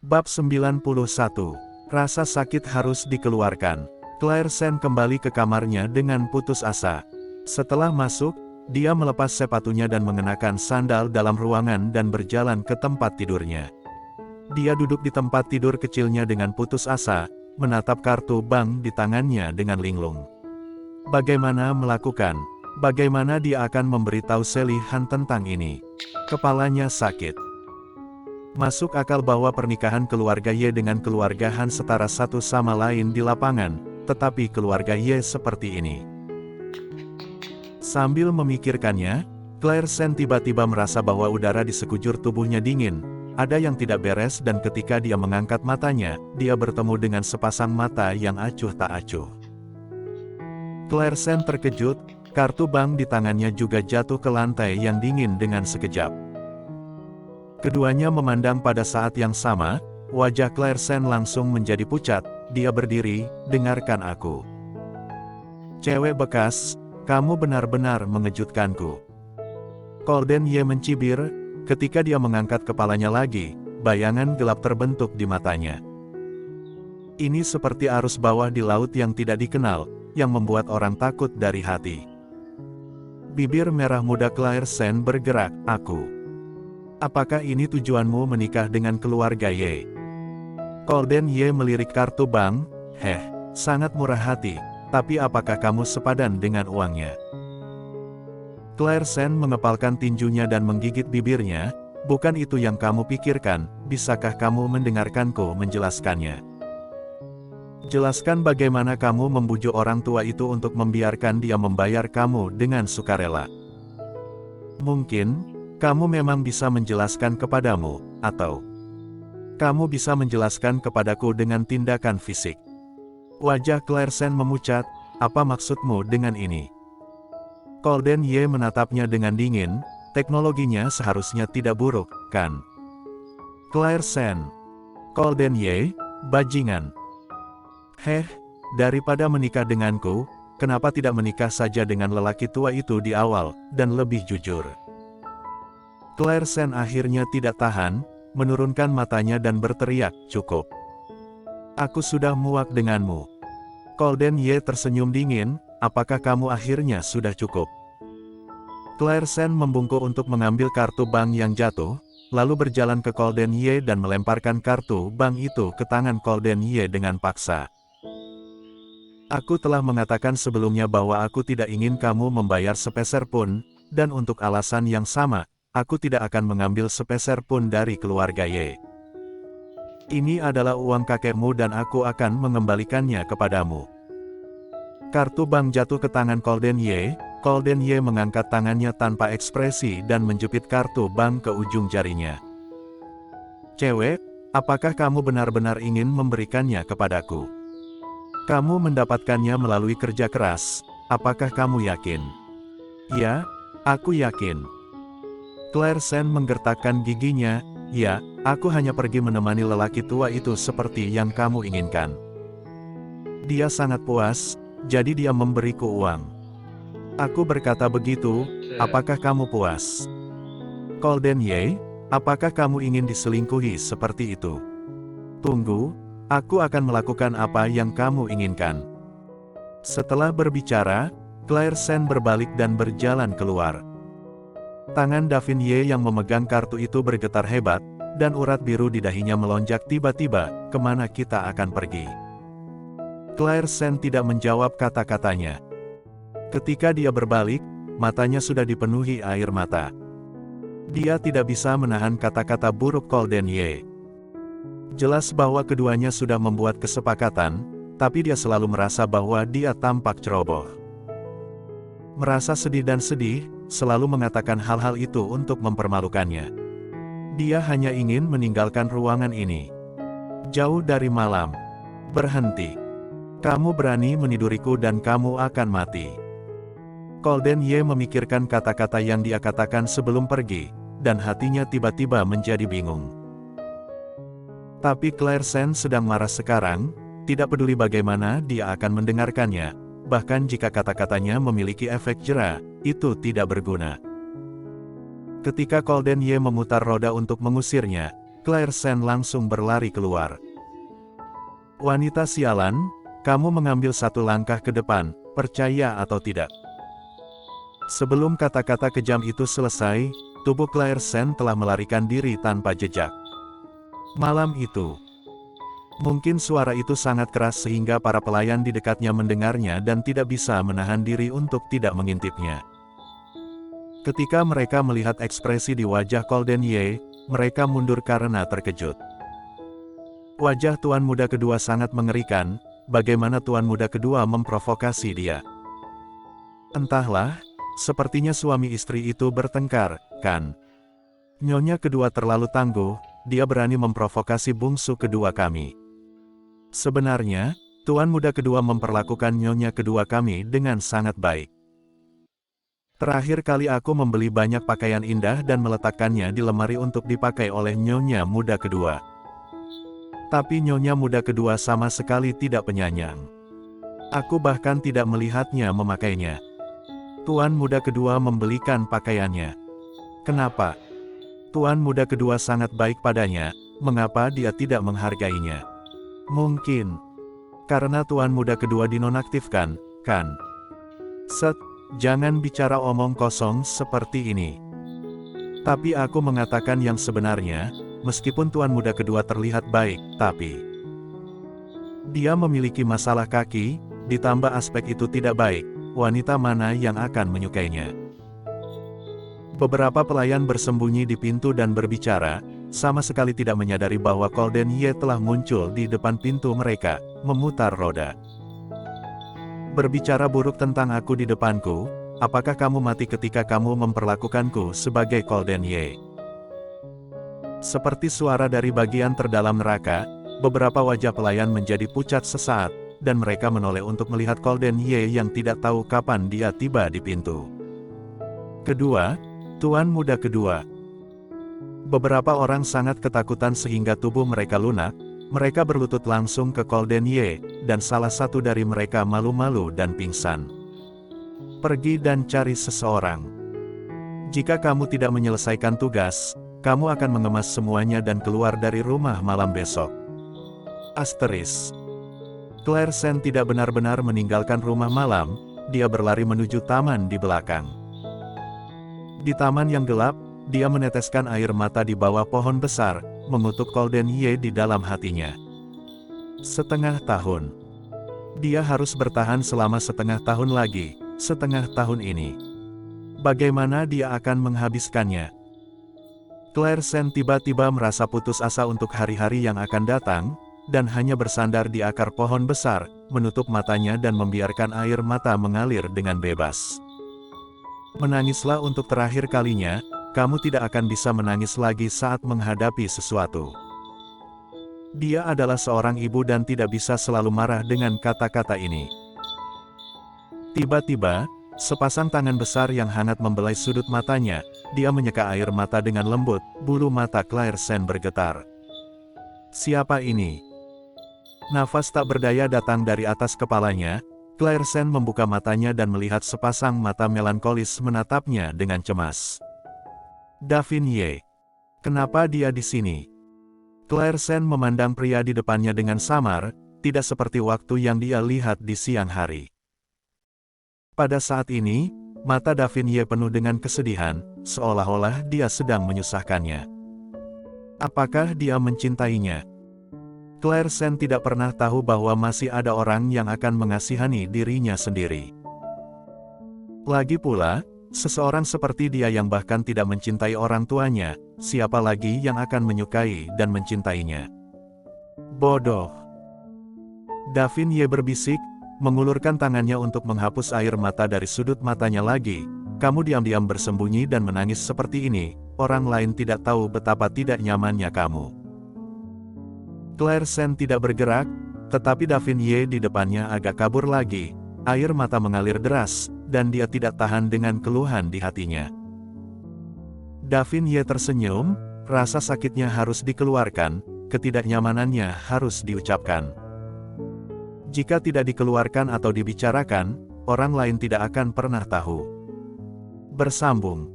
Bab 91. Rasa sakit harus dikeluarkan. Claire Sen kembali ke kamarnya dengan putus asa. Setelah masuk, dia melepas sepatunya dan mengenakan sandal dalam ruangan dan berjalan ke tempat tidurnya. Dia duduk di tempat tidur kecilnya dengan putus asa, menatap kartu bank di tangannya dengan linglung. Bagaimana melakukan? Bagaimana dia akan memberitahu Sally Han tentang ini? Kepalanya sakit. Masuk akal bahwa pernikahan keluarga Ye dengan keluarga Han setara satu sama lain di lapangan, tetapi keluarga Ye seperti ini. Sambil memikirkannya, Claire Sen tiba-tiba merasa bahwa udara di sekujur tubuhnya dingin, ada yang tidak beres dan ketika dia mengangkat matanya, dia bertemu dengan sepasang mata yang acuh tak acuh. Claire Sen terkejut, kartu bank di tangannya juga jatuh ke lantai yang dingin dengan sekejap. Keduanya memandang pada saat yang sama, wajah Claire Sen langsung menjadi pucat, dia berdiri, dengarkan aku. Cewek bekas, kamu benar-benar mengejutkanku. Golden Ye mencibir, ketika dia mengangkat kepalanya lagi, bayangan gelap terbentuk di matanya. Ini seperti arus bawah di laut yang tidak dikenal, yang membuat orang takut dari hati. Bibir merah muda Claire Sen bergerak, aku. Apakah ini tujuanmu menikah dengan keluarga Ye? Golden Ye melirik kartu bank, sangat murah hati, tapi apakah kamu sepadan dengan uangnya? Claire Sen mengepalkan tinjunya dan menggigit bibirnya, bukan itu yang kamu pikirkan, bisakah kamu mendengarkanku menjelaskannya? Jelaskan bagaimana kamu membujuk orang tua itu untuk membiarkan dia membayar kamu dengan sukarela. Mungkin, kamu memang bisa menjelaskan kepadamu, atau kamu bisa menjelaskan kepadaku dengan tindakan fisik. Wajah Claire Sen memucat, apa maksudmu dengan ini? Golden Ye menatapnya dengan dingin, teknologinya seharusnya tidak buruk, kan? Claire Sen. Golden Ye, bajingan. Daripada menikah denganku, kenapa tidak menikah saja dengan lelaki tua itu di awal, dan lebih jujur? Claire Sen akhirnya tidak tahan, menurunkan matanya dan berteriak, cukup. Aku sudah muak denganmu. Golden Ye tersenyum dingin, apakah kamu akhirnya sudah cukup? Claire Sen membungkuk untuk mengambil kartu bank yang jatuh, lalu berjalan ke Golden Ye dan melemparkan kartu bank itu ke tangan Golden Ye dengan paksa. Aku telah mengatakan sebelumnya bahwa aku tidak ingin kamu membayar sepeser pun, dan untuk alasan yang sama, aku tidak akan mengambil sepeser pun dari keluarga Ye. Ini adalah uang kakekmu dan aku akan mengembalikannya kepadamu. Kartu bank jatuh ke tangan Golden Ye mengangkat tangannya tanpa ekspresi dan menjepit kartu bank ke ujung jarinya. Cewek, apakah kamu benar-benar ingin memberikannya kepadaku? Kamu mendapatkannya melalui kerja keras, apakah kamu yakin? Ya, aku yakin. Claire Sen menggertakkan giginya, ya, aku hanya pergi menemani lelaki tua itu seperti yang kamu inginkan. Dia sangat puas, jadi dia memberiku uang. Aku berkata begitu, apakah kamu puas? Golden Ye, apakah kamu ingin diselingkuhi seperti itu? Tunggu, aku akan melakukan apa yang kamu inginkan. Setelah berbicara, Claire Sen berbalik dan berjalan keluar. Tangan Davin Ye yang memegang kartu itu bergetar hebat, dan urat biru di dahinya melonjak tiba-tiba, kemana kita akan pergi? Claire Sen tidak menjawab kata-katanya. Ketika dia berbalik, matanya sudah dipenuhi air mata. Dia tidak bisa menahan kata-kata buruk Golden Ye. Jelas bahwa keduanya sudah membuat kesepakatan, tapi dia selalu merasa bahwa dia tampak ceroboh. Merasa sedih dan sedih, selalu mengatakan hal-hal itu untuk mempermalukannya. Dia hanya ingin meninggalkan ruangan ini. Jauh dari malam. Berhenti. Kamu berani meniduriku dan kamu akan mati. Golden Ye memikirkan kata-kata yang dia katakan sebelum pergi, dan hatinya tiba-tiba menjadi bingung. Tapi Claire Sen sedang marah sekarang, tidak peduli bagaimana dia akan mendengarkannya, bahkan jika kata-katanya memiliki efek jera, itu tidak berguna. Ketika Golden Ye memutar roda untuk mengusirnya, Claire Sen langsung berlari keluar. Wanita sialan, kamu mengambil satu langkah ke depan, percaya atau tidak. Sebelum kata-kata kejam itu selesai, tubuh Claire Sen telah melarikan diri tanpa jejak. Malam itu, mungkin suara itu sangat keras sehingga para pelayan di dekatnya mendengarnya dan tidak bisa menahan diri untuk tidak mengintipnya. Ketika mereka melihat ekspresi di wajah Golden Ye, mereka mundur karena terkejut. Wajah tuan muda kedua sangat mengerikan, bagaimana tuan muda kedua memprovokasi dia. Entahlah, sepertinya suami istri itu bertengkar, kan? Nyonya kedua terlalu tangguh, dia berani memprovokasi bungsu kedua kami. Sebenarnya, tuan muda kedua memperlakukan nyonya kedua kami dengan sangat baik. Terakhir kali aku membeli banyak pakaian indah dan meletakkannya di lemari untuk dipakai oleh nyonya muda kedua. Tapi nyonya muda kedua sama sekali tidak penyayang. Aku bahkan tidak melihatnya memakainya. Tuan muda kedua membelikan pakaiannya. Kenapa? Tuan muda kedua sangat baik padanya, mengapa dia tidak menghargainya? Mungkin karena tuan muda kedua dinonaktifkan, kan? Jangan bicara omong kosong seperti ini. Tapi aku mengatakan yang sebenarnya, meskipun tuan muda kedua terlihat baik, tapi dia memiliki masalah kaki, ditambah aspek itu tidak baik. Wanita mana yang akan menyukainya? Beberapa pelayan bersembunyi di pintu dan berbicara, sama sekali tidak menyadari bahwa Golden Ye telah muncul di depan pintu mereka, memutar roda. Berbicara buruk tentang aku di depanku, apakah kamu mati ketika kamu memperlakukanku sebagai Golden Ye? Seperti suara dari bagian terdalam neraka, beberapa wajah pelayan menjadi pucat sesaat, dan mereka menoleh untuk melihat Golden Ye yang tidak tahu kapan dia tiba di pintu. Kedua, tuan muda kedua. Beberapa orang sangat ketakutan sehingga tubuh mereka lunak, mereka berlutut langsung ke Golden Ye, dan salah satu dari mereka malu-malu dan pingsan. Pergi dan cari seseorang. Jika kamu tidak menyelesaikan tugas, kamu akan mengemas semuanya dan keluar dari rumah malam besok. Asteris. Claire Sen tidak benar-benar meninggalkan rumah malam, dia berlari menuju taman di belakang. Di taman yang gelap, dia meneteskan air mata di bawah pohon besar, mengutuk Golden Ye di dalam hatinya. Setengah tahun. Dia harus bertahan selama setengah tahun lagi, setengah tahun ini. Bagaimana dia akan menghabiskannya? Claire Sen tiba-tiba merasa putus asa untuk hari-hari yang akan datang, dan hanya bersandar di akar pohon besar, menutup matanya dan membiarkan air mata mengalir dengan bebas. Menangislah untuk terakhir kalinya, kamu tidak akan bisa menangis lagi saat menghadapi sesuatu. Dia adalah seorang ibu dan tidak bisa selalu marah dengan kata-kata ini. Tiba-tiba, sepasang tangan besar yang hangat membelai sudut matanya, dia menyeka air mata dengan lembut, bulu mata Claire Sen bergetar. Siapa ini? Nafas tak berdaya datang dari atas kepalanya, Claire Sen membuka matanya dan melihat sepasang mata melankolis menatapnya dengan cemas. Davin Ye. Kenapa dia di sini? Claire Sen memandang pria di depannya dengan samar, tidak seperti waktu yang dia lihat di siang hari. Pada saat ini, mata Davin Ye penuh dengan kesedihan, seolah-olah dia sedang menyusahkannya. Apakah dia mencintainya? Claire Sen tidak pernah tahu bahwa masih ada orang yang akan mengasihani dirinya sendiri. Lagi pula, seseorang seperti dia yang bahkan tidak mencintai orang tuanya, siapa lagi yang akan menyukai dan mencintainya? Bodoh. Davin Ye berbisik, mengulurkan tangannya untuk menghapus air mata dari sudut matanya lagi. Kamu diam-diam bersembunyi dan menangis seperti ini, orang lain tidak tahu betapa tidak nyamannya kamu. Claire Sen tidak bergerak, tetapi Davin Ye di depannya agak kabur lagi, air mata mengalir deras, dan dia tidak tahan dengan keluhan di hatinya. Davin Ye tersenyum, rasa sakitnya harus dikeluarkan, ketidaknyamanannya harus diucapkan. Jika tidak dikeluarkan atau dibicarakan, orang lain tidak akan pernah tahu. Bersambung.